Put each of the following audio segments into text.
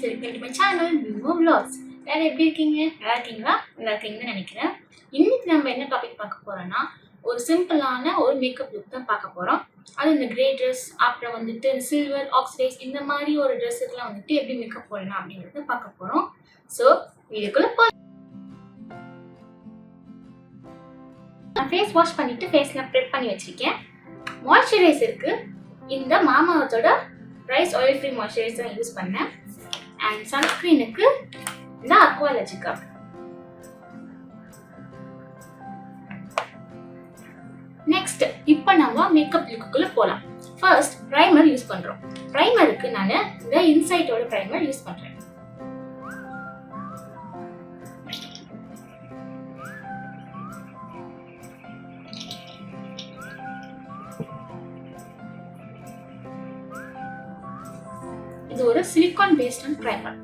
Welcome to my channel Vimo vlogs. எல்லாரும் எப்படி இருக்கீங்க? நல்லா இருக்கீங்களா? நல்லா இருக்கீங்கன்னு நினைக்கிறேன். இன்னைக்கு நம்ம என்ன டாபிக் பார்க்க போறோம்னா, ஒரு சிம்பிளான ஒரு மேக்கப் லுக் தான் பார்க்க போறோம். அது இந்த கிரே ட்ரெஸ், அப்புறம் வந்துட்டு சில்வர், ஆக்சிடைஸ் இந்த மாதிரி ஒரு ட்ரெஸ்ஸுக்குலாம் வந்துட்டு எப்படி மேக்கப் போடலாம் அப்படிங்கிறத பார்க்க போறோம். ஸோ வீடியோக்குள்ள நான் ஃபேஸ் வாஷ் பண்ணிட்டு ஃபேஸ்லாம் ப்ரெப் பண்ணி வச்சிருக்கேன். மாய்ஸ்சரைசருக்கு இந்த மாமாவத்தோட ரைஸ் ஆயில் ஃப்ரீ மாய்ஸ்சரைசர் தான் யூஸ் பண்ணேன். அண்ட் சன்ஸ்கிரீனுக்கு இந்த அக்வாலஜிகா. நெக்ஸ்ட் இப்போ நம்ம மேக்கப் லுக்குள்ள போலாம். ஃபர்ஸ்ட் பிரைமர் யூஸ் பண்றோம். பிரைமருக்கு நான் இந்த இன்சைட்டோட பிரைமர் யூஸ் பண்றேன். இது ஒரு சிலிகான் பேஸ்ட் பிரைமர்.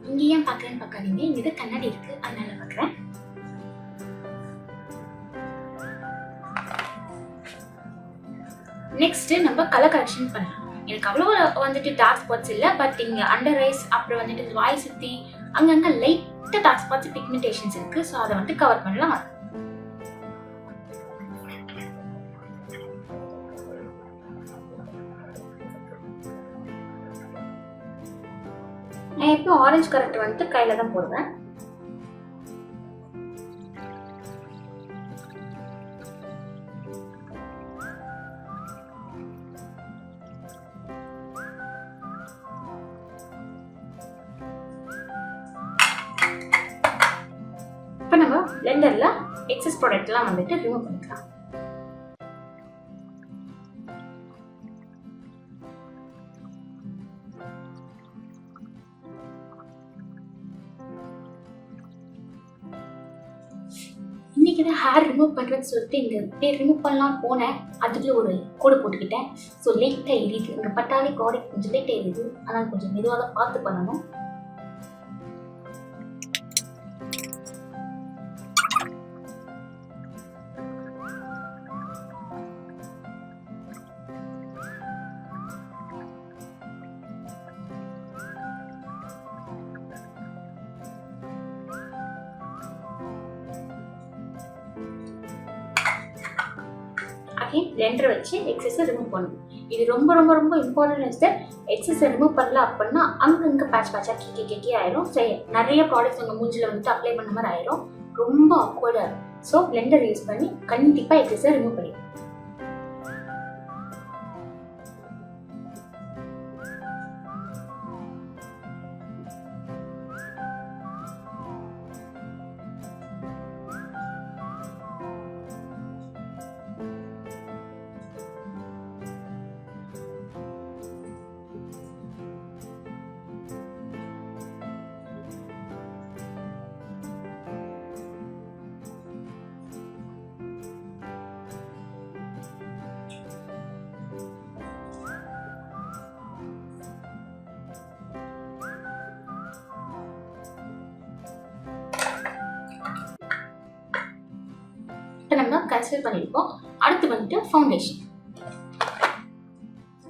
இங்க ஏன் பாக்குறேன்னு பார்க்காதீங்க, இங்க கண்ணாடி இருக்கு அதனால பாக்குறேன். நெக்ஸ்ட் நம்ம கலர் கரெக்ஷன் பண்ணலாம். எனக்கு அவ்வளவு வந்துட்டு டார்க் ஸ்பாட்ஸ் இல்ல, பட் இங்க அண்டர் ஐஸ் அப்புறம் வந்துட்டு வாய் சுத்தி அங்கங்க லைட்டா டார்க் ஸ்பாட்ஸ் பிக்மெண்டேஷன்ஸ் இருக்கு. ஸோ அதை வந்து கவர் பண்ணலாம். நான் எப்போ ஆரஞ்சு கரெக்ட் வந்துட்டு கையில தான் போடுவேன். இப்போ நம்ம பிளெண்டர்ல எக்ஸஸ் ப்ராடக்ட்லாம் வந்துட்டு ரிமூவ் பண்ணிக்கலாம். இன்னைக்கு தான் ஹேர் ரிமூவ் பண்ணுறதுன்னு சொல்லிட்டு இங்கே பேர் ரிமூவ் பண்ணலாம் போனேன். அதுக்குள்ள ஒரு கோடு போட்டுக்கிட்டேன். ஸோ லைட்டாக எரியுது. இங்கே பட்டாலே ப்ராடக்ட் கொஞ்சம் லைட்டாக எரியுது. ஆனால் கொஞ்சம் மெதுவாக தான் பார்த்து பண்ணணும். பிளெண்டர் வச்சு எக்ஸஸை ரிமூவ் பண்ணணும். இது ரொம்ப ரொம்ப ரொம்ப இம்பார்ட்டன்ட். எக்ஸஸை ரிமூவ் பண்ணல அப்படின்னா அங்கங்க பேட்ச் பேட்சா கே ஆயிரும். சரி, நிறைய ப்ராடக்ட்ஸ் உங்க மூஞ்சில வந்துட்டு அப்ளை பண்ண மாதிரி ஆயிரும். ரொம்ப ஆக்வர்டா இருக்கும். ஸோ பிளெண்டர் யூஸ் பண்ணி கண்டிப்பா எக்ஸஸை ரிமூவ் பண்ணிடுங்க. நம்ம கன்சிடர் பண்ணிருக்கோம். அடுத்து வந்துட்டு ஃபவுண்டேஷன்.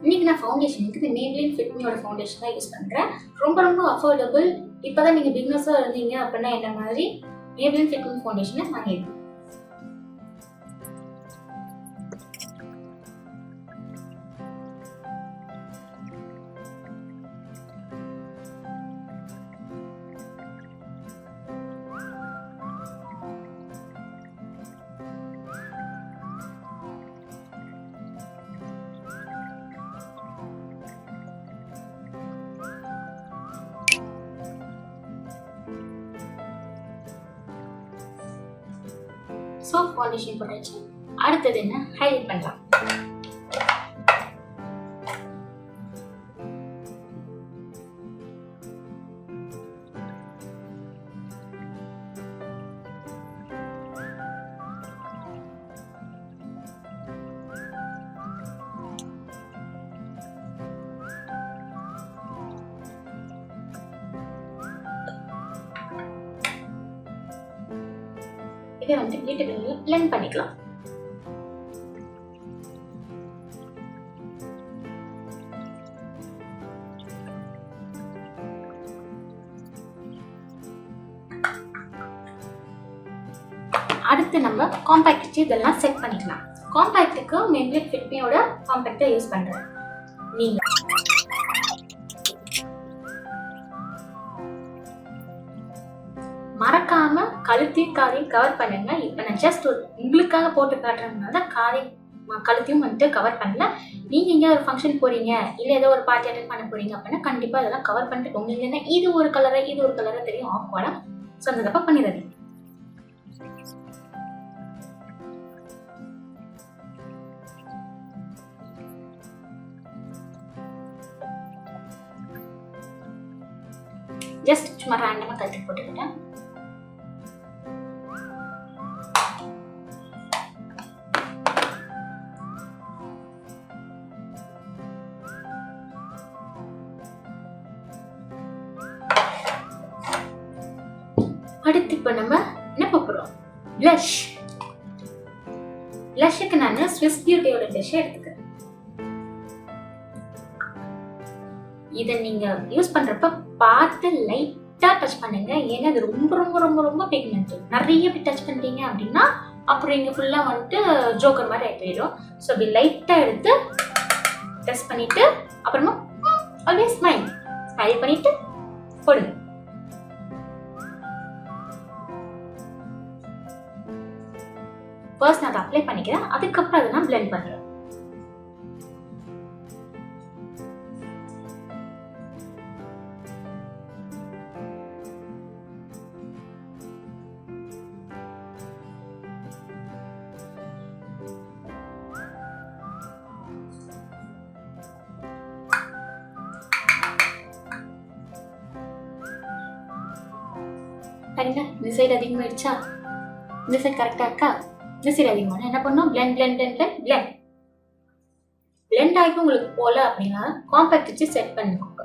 இன்னைக்கு நான் ஃபவுண்டேஷனுக்கு இந்த மேப்ளின் ஃபிட் மீயோட ஃபவுண்டேஷன் தான் யூஸ் பண்றேன். ரொம்ப ரொம்ப அஃபோர்டபுள். இப்பதான் நீங்க பிகினர்ஸா இருந்தீங்க அப்படின்னா என்ன மாதிரி மேப்ளின் ஃபிட் மீ ஃபவுண்டேஷனை வாங்கிடுங்க. ஸோ ஃபவுண்டேஷன் போட்டாச்சு. அடுத்தது என்ன, ஹைலைட் பண்ணலாம். இதை வந்து வீட்டுக்கு பிளெண்ட் பண்ணிக்கலாம். அடுத்து நம்ம காம்பேக்ட் வச்சு இதெல்லாம் செட் பண்ணிக்கலாம். காம்பேக்ட்டுக்கு மெயின்லைட் ஃபிட்மியோட காம்பேக்டை யூஸ் பண்றேன். நீங்க மறக்காம கழுத்தையும் காதையும் கவர் பண்ணுங்க. இப்ப நான் ஜஸ்ட் உங்களுக்காக போட்டு காட்டுறதுனால கழுத்தையும் வந்துட்டு கவர் பண்ணல. நீங்க எங்க ஒரு ஃபங்க்ஷன் போறீங்க இல்ல ஏதோ ஒரு பார்ட்டி அட்டெண்ட் பண்ண போறீங்க அப்படின்னா கண்டிப்பா அதெல்லாம் கவர் பண்ணிட்டு போங்க. இல்லைன்னா இது ஒரு கலரா தெரியும் ஆஃப்வர்டா. ஸோ அந்த தப்பா பண்ணிடுறது. ஜஸ்ட் சும்மா ரேண்டமா கழுத்து போட்டுக்கிட்டேன். அடுத்து இப்போ நம்ம என்ன போறோம்? blush. blushக்கு நான் ஸ்விஸ் பியூட்டியோட blush எடுத்துக்கிறேன். இதை நீங்க யூஸ் பண்றப்ப பார்த்து லைட்டா டச் பண்ணுங்க. ஏன்னா இது ரொம்ப ரொம்ப ரொம்ப ரொம்ப பிக்மெண்ட். நிறைய பேர் டச் பண்ணிட்டீங்க அப்படின்னா அப்புறம் இங்க ஃபுல்லா வந்துட்டு ஜோக்கர் மாதிரி போயிடும். ஸோ அப்படி லைட்டா எடுத்து டச் பண்ணிட்டு அப்புறமா ஆல்வேஸ் ஸ்மைல் பண்ணிட்டு போடுங்க. ஃபர்ஸ்ட் நான் அதை அப்ளை பண்ணிக்கிறேன். அதுக்கப்புறம் அதை நான் பிளெண்ட் பண்றேன். பாருங்க, இந்த சைடு அதிகமாயிடுச்சா? இந்த சைடு கரெக்டா இருக்கா? இந்த சைடு அதிகமான என்ன பண்ணும்? பிளெண்ட் ஆகி உங்களுக்கு போல அப்படின்னா காம்பேக்ட் வச்சு செட் பண்ணிக்கோங்க.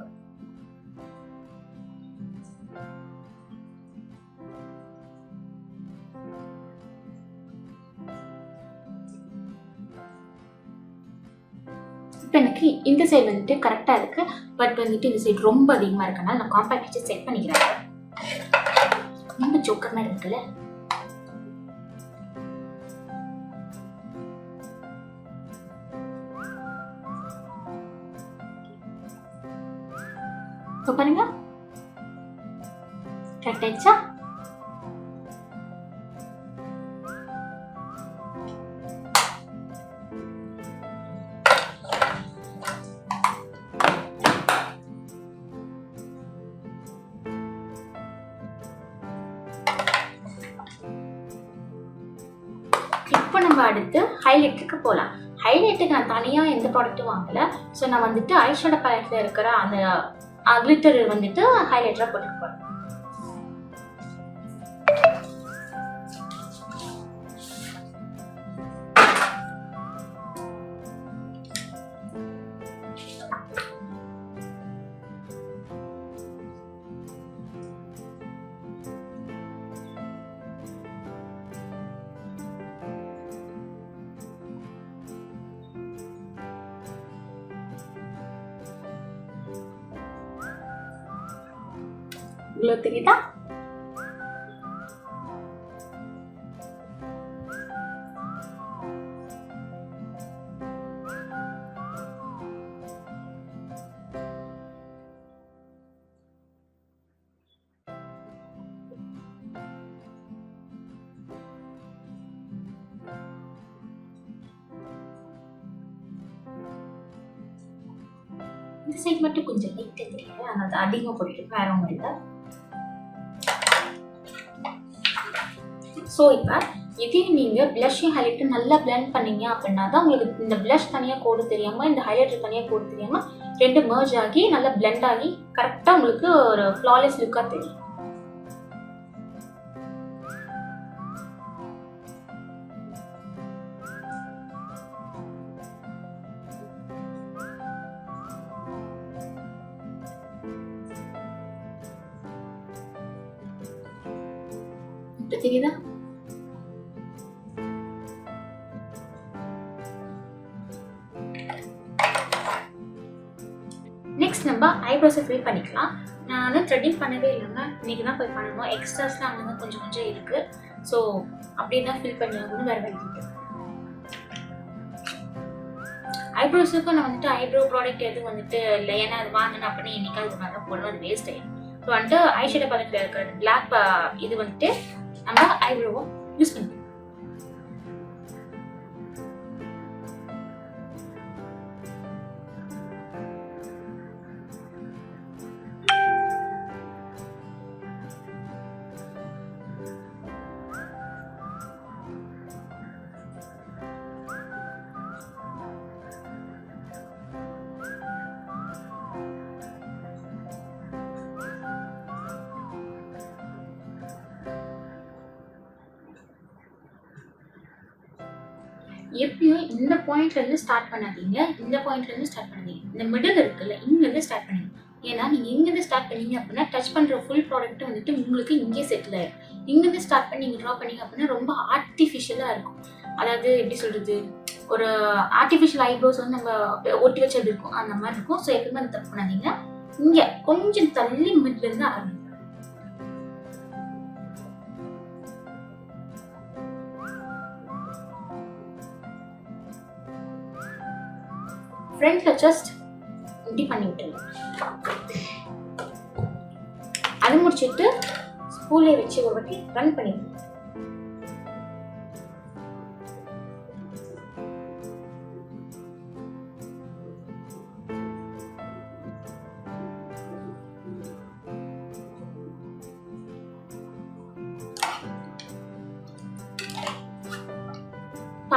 இப்போ எனக்கு இந்த சைடு வந்துட்டு கரெக்டா இருக்கு. பட் வந்துட்டு இந்த சைடு ரொம்ப அதிகமா இருக்கனால நான் காம்பேக்ட் வச்சு செட் பண்ணிக்கிறேன். ரொம்ப ஜோக்கர் மாதிரி இருக்குல்ல? இப்போ பாருங்க, கரெக்ட் ஆயிடுச்சா? இப்போ நம்ம அடுத்து ஹைலைட்டுக்கு போகலாம். ஹைலைட்டுக்கு நான் தனியாக எந்த ப்ராடக்ட்டும் வாங்கல. ஸோ நான் வந்துட்டு ஐஷேடோ பேலட்ல இருக்கிற அந்த கிளிட்டர் வந்துட்டு ஹைலைட்டரா போட்டுக்க போறேன். இவ்வளோ தெரியுதா? இந்த சைடு மட்டும் கொஞ்சம் லைட்டா தெரியல, அதனால அதிகமாக போட்டுட்டு வேற ஒன்றும் இல்லை. ஸோ இப்போ இதே நீங்கள் ப்ளஷ்ஷையும் ஹைலைட்டும் நல்லா பிளெண்ட் பண்ணீங்க அப்படின்னா தான் உங்களுக்கு இந்த ப்ளஷ் தனியாக கோடு தெரியாமல் இந்த ஹைலைட்டர் தனியாக கோடு தெரியாமல் ரெண்டு மர்ஜ் ஆகி நல்லா பிளெண்ட் ஆகி கரெக்டாக உங்களுக்கு ஒரு ஃப்ளாலெஸ் லுக்காக தெரியும். தெரியுதா? நெக்ஸ்ட் நம்ம ஐப்ரோஸை ஃபில் பண்ணிக்கலாம். நான் வந்து த்ரெட்டிங் பண்ணவே இல்லைங்க, இன்றைக்கி தான் போய் பண்ணணும். எக்ஸ்ட்ராஸ்லாம் அங்கே கொஞ்சம் கொஞ்சம் இருக்குது. ஸோ அப்படியே தான் ஃபில் பண்ணி ஆகணும், வேறு வழி இல்லை. ஐப்ரோஸுக்கும் நான் வந்துட்டு ஐப்ரோ ப்ராடக்ட் எதுவும் வந்துட்டு இல்லை, ஏன்னா அது வாங்கினேன் அப்படின்னு என்னைக்காவது இது மாதிரி தான் போடுவேன், அது வேஸ்ட் ஆகிடும். ஸோ வந்துட்டு ஐஷேடோ பேலட்டில் இருக்கிற பிளாக் இது வந்துட்டு நம்ம ஐப்ரோவை யூஸ் பண்ணிக்கலாம். எப்பயும் இந்த பாயிண்ட்லேருந்து ஸ்டார்ட் பண்ணாதீங்க, இந்த பாயிண்ட்லேருந்து ஸ்டார்ட் பண்ணாதீங்க, இந்த மிடில் இருக்குல்ல இங்கேருந்து ஸ்டார்ட் பண்ணுங்க. ஏன்னா நீங்கள் இங்கேருந்து ஸ்டார்ட் பண்ணீங்க அப்படின்னா டச் பண்ணுற ஃபுல் ப்ராடக்ட் வந்துட்டு உங்களுக்கு இங்கே செட்டில் ஆகிடும். இங்கேருந்து ஸ்டார்ட் பண்ணி நீங்கள் ட்ரா பண்ணீங்க அப்படின்னா ரொம்ப ஆர்டிஃபிஷியலாக இருக்கும். அதாவது எப்படி சொல்கிறது, ஒரு ஆர்டிஃபிஷியல் ஐப்ரோஸ் வந்து நம்ம ஒட்டி வச்சது இருக்கும், அந்த மாதிரி இருக்கும். ஸோ எப்பவுமே அது தப்பு பண்ணாதீங்க. இங்கே கொஞ்சம் தள்ளி மிட்லேருந்து ஆரம்பிங்க. ஃப்ரண்ட்ல ஜஸ்ட் இப்படி பண்ணி விட்டுருங்க. அது முடிச்சுட்டு ஸ்பூலே வச்சு ஒரு வாட்டி ரன் பண்ணிடுங்க.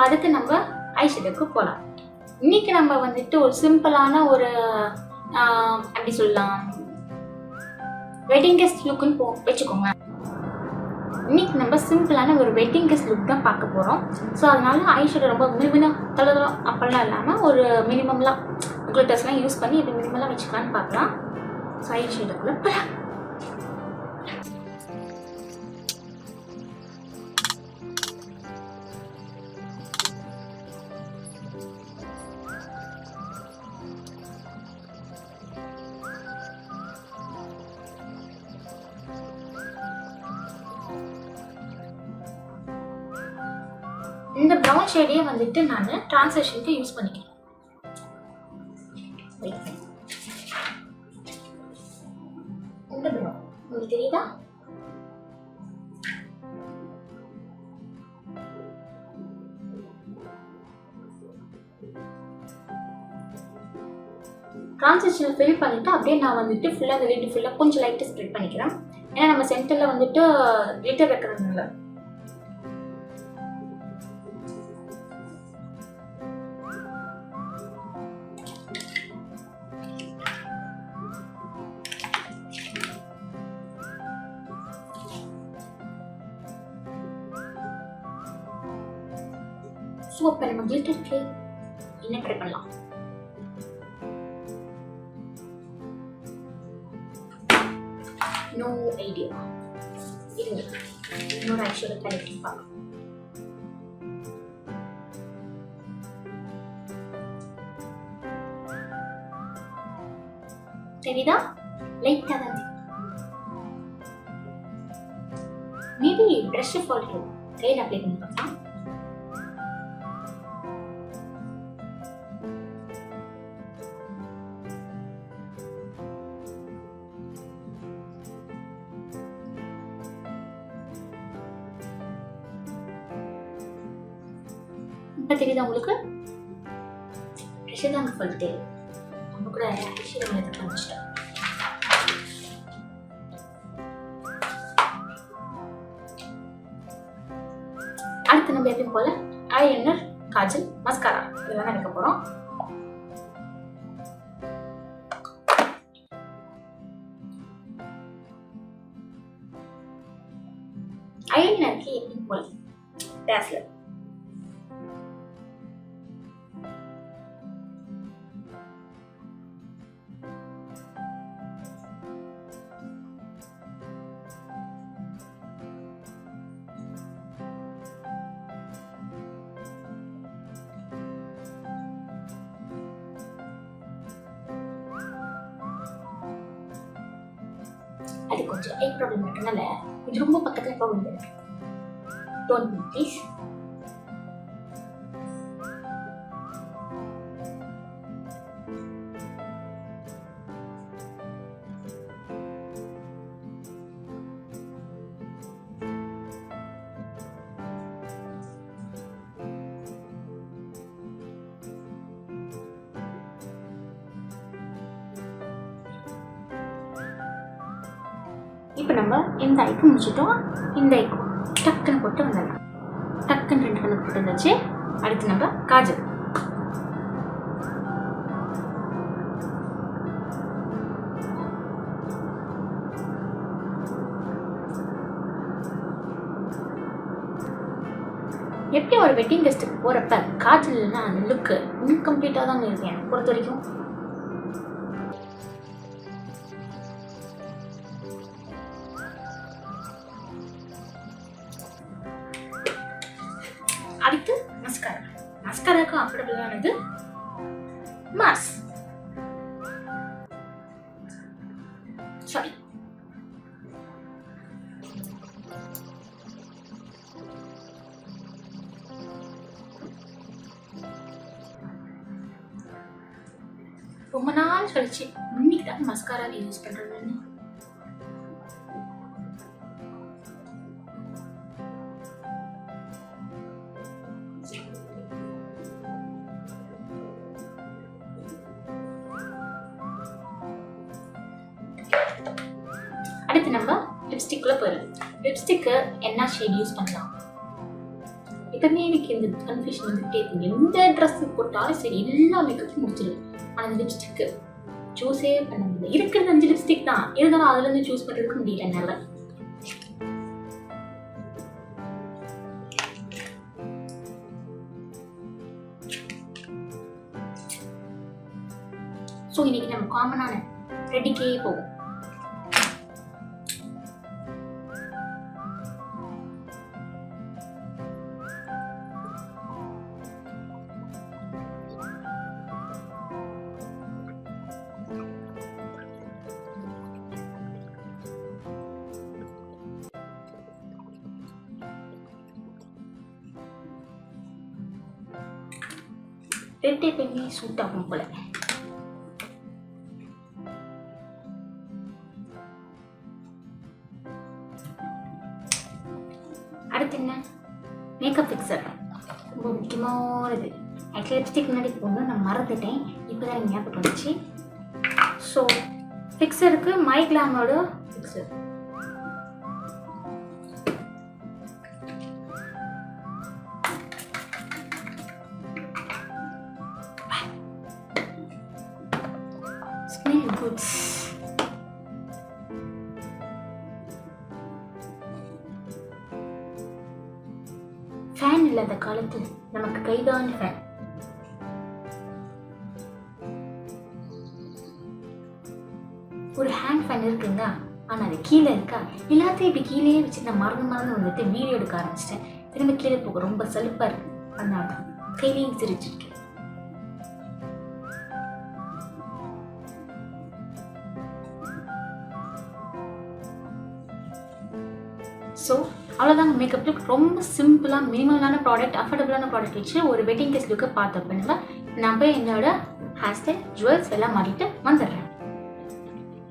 அடுத்து நம்ம ஐஷேடோக்கு போகலாம். இன்னைக்கு நம்ம வந்துட்டு ஒரு சிம்பிளான ஒரு அப்படி சொல்லலாம் வெட்டிங் கெஸ்ட் லுக்குன்னு வச்சுக்கோங்க. இன்னைக்கு நம்ம சிம்பிளான ஒரு வெட்டிங் கெஸ்ட் லுக் தான் பார்க்க போகிறோம். ஸோ அதனால ஐஷேடோ ரொம்ப மினிமம் தளதளம் அப்படிலாம் இல்லாமல் ஒரு மினிமம்லாம் கிளிட்டர்ஸ்லாம் யூஸ் பண்ணி இப்படி மினிமலாக வச்சுக்கலான்னு பார்க்கலாம். ஸோ ஐஷேடோக்குள்ள போகலாம். இந்த ப்ரௌன் ஷேடையே வந்துட்டு நான் டிரான்சிஷனுக்கு யூஸ் பண்ணிக்கிறேன். இந்த ப்ரௌன் உங்களுக்கு தெரியுதா? டிரான்சிஷனை ஃபில் பண்ணிட்டு அப்படியே நான் வந்துட்டு ஃபுல்லாக அந்த லிட் ஃபுல்லாக கொஞ்சம் லைட்டாக ஸ்ப்ரெட் பண்ணிக்கிறேன். ஏன்னா நம்ம சென்டரில் வந்துட்டு கிளிட்டர் வைக்கிறதுனால. ஸோ இப்போ நம்ம கிளிட்டருக்கு என்ன ட்ரை பண்ணலாம்? No idea. இருங்க, இன்னொரு ஐஷேடோ கலெக்ட் பார்க்கலாம். தெரியுதா? லைட்டாக தான் மேபி ப்ரஷ் ஃபால்ட் கையில் அப்ளை பண்ணி பார்க்கலாம். இப்போ தெரியுதா உங்களுக்கு? ப்ரெஷர் தான் ஃபால்ட் தெரியும். நம்ம கூட ப்ரெஷர் மேலே பண்ணிச்சிட்டோம். அடுத்து நம்ம எப்பயும் போல ஐலைனர், காஜல், மஸ்காரா இதெல்லாம் எடுக்க போகிறோம். ஐலைனருக்கு எப்பயும் போல டேஸ்லர் அது கொஞ்சம் ஐ ப்ராப்ளம் இருக்கனால இது ரொம்ப பக்கத்தில் போக முடியாது. Don't be please. இப்போ நம்ம இந்த ஐக்கு முடிச்சிட்டோம். இந்த ஐக்கு டக்குன்னு போட்டு வந்துடலாம். டக்குன்னு 2 கணக்கு போட்டு வந்துச்சு. அடுத்து நம்ம காஜல். எப்படி ஒரு வெட்டிங் கெஸ்ட்டுக்கு போகிறப்ப காஜல் இல்லைன்னா அந்த லுக்கு இன்கம்ப்ளீட்டாக தாங்க இருக்கு எனக்கு பொறுத்த வரைக்கும். அடுத்து மஸ்காரா. மஸ்காராக்கு அஃபோர்டபுளானது மார்ஸ். சாரி, ரொம்ப நாள் கழிச்சு இன்னைக்கு தான் மஸ்காராவை யூஸ் பண்றேன்னு. அடுத்து நம்ம லிப்ஸ்டிக்ல போயிடும். லிப்ஸ்டிக்கு என்ன ஷேட் யூஸ் பண்ணலாம்? எப்பவுமே எனக்கு இந்த கன்ஃபியூஷன் வந்துட்டே இருக்கு. எந்த ட்ரெஸ் போட்டாலும் சரி எல்லா மேக்கப்பும் முடிச்சிடும். ஆனால் அந்த லிப்ஸ்டிக்கு சூஸே பண்ண முடியல. இருக்கிறது 5 லிப்ஸ்டிக் தான், இருந்தாலும் அதுல இருந்து சூஸ் பண்றதுக்கு முடியல என்னால. ஸோ இன்னைக்கு நம்ம காமனான ரெடிக்கே போவோம். ரெட் எப்பயுமே சூட் ஆகும் போல. அடுத்து என்ன? Makeup fixture. ரொம்ப முக்கியமானது. ஆக்சுவலி லிப்ஸ்டிக் முன்னாடி போகணும், நான் மறந்துட்டேன். இப்போதான் எனக்கு ஞாபகம் வந்துச்சு. ஸோ ஃபிக்சருக்கு மை கிளாமோட ஃபிக்சர். ஃபேன் இல்லாத காலத்தில் நமக்கு கைதான் ஃபேன். ஒரு ஹேண்ட் ஃபேன் இருக்குங்க, ஆனால் அது கீழே இருக்கா? எல்லாத்தையும் இப்படி கீழே வச்சு நான் மறந்து வந்துட்டு வீடியோ எடுக்க ஆரம்பிச்சிட்டேன். திரும்ப கீழே போக ரொம்ப சலுப்பாக இருக்கு. அதனால தான் கையிலையும் சிரிச்சிருக்கேன். ஸோ அவ்வளோதாங்க மேக்கப் லுக். ரொம்ப சிம்பிளாக மினிமலான ப்ராடக்ட், அஃபோர்டபுளான ப்ராடக்ட் வச்சு ஒரு வெட்டிங் கேஸ் லுக்கை பார்த்து பண்ணுங்க. நான் போய் என்னோட ஹேர் ஸ்டைல் ஜுவல்ஸ் எல்லாம் மாறிட்டு வந்துடுறேன்.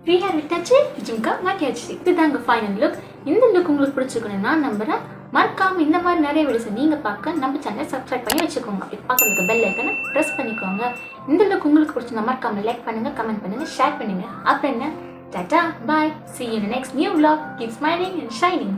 ஃப்ரீ ஹேர் விட்டாச்சு, ஜிம்கா மாட்டியாச்சு. இதுதாங்க ஃபைனல் லுக். இந்த லுக் உங்களுக்கு பிடிச்சிருக்கணும்னா நம்புறேன். மறக்காம இந்த மாதிரி நிறைய வீடியோஸ் நீங்கள் பார்க்க நம்ம சேனலை சப்ஸ்கிரைப் பண்ணி வச்சுக்கோங்க. அப்படி பக்கத்துக்கு பெல் ஐக்கனை ப்ரெஸ் பண்ணிக்கோங்க. இந்த லுக் உங்களுக்கு பிடிச்சிருந்தா மறக்காம லைக் பண்ணுங்க, கமெண்ட் பண்ணுங்க, ஷேர் பண்ணுங்க. அப்புறம் என்ன, டாடா, பாய், see you in the next new vlog. Keep smiling and shining.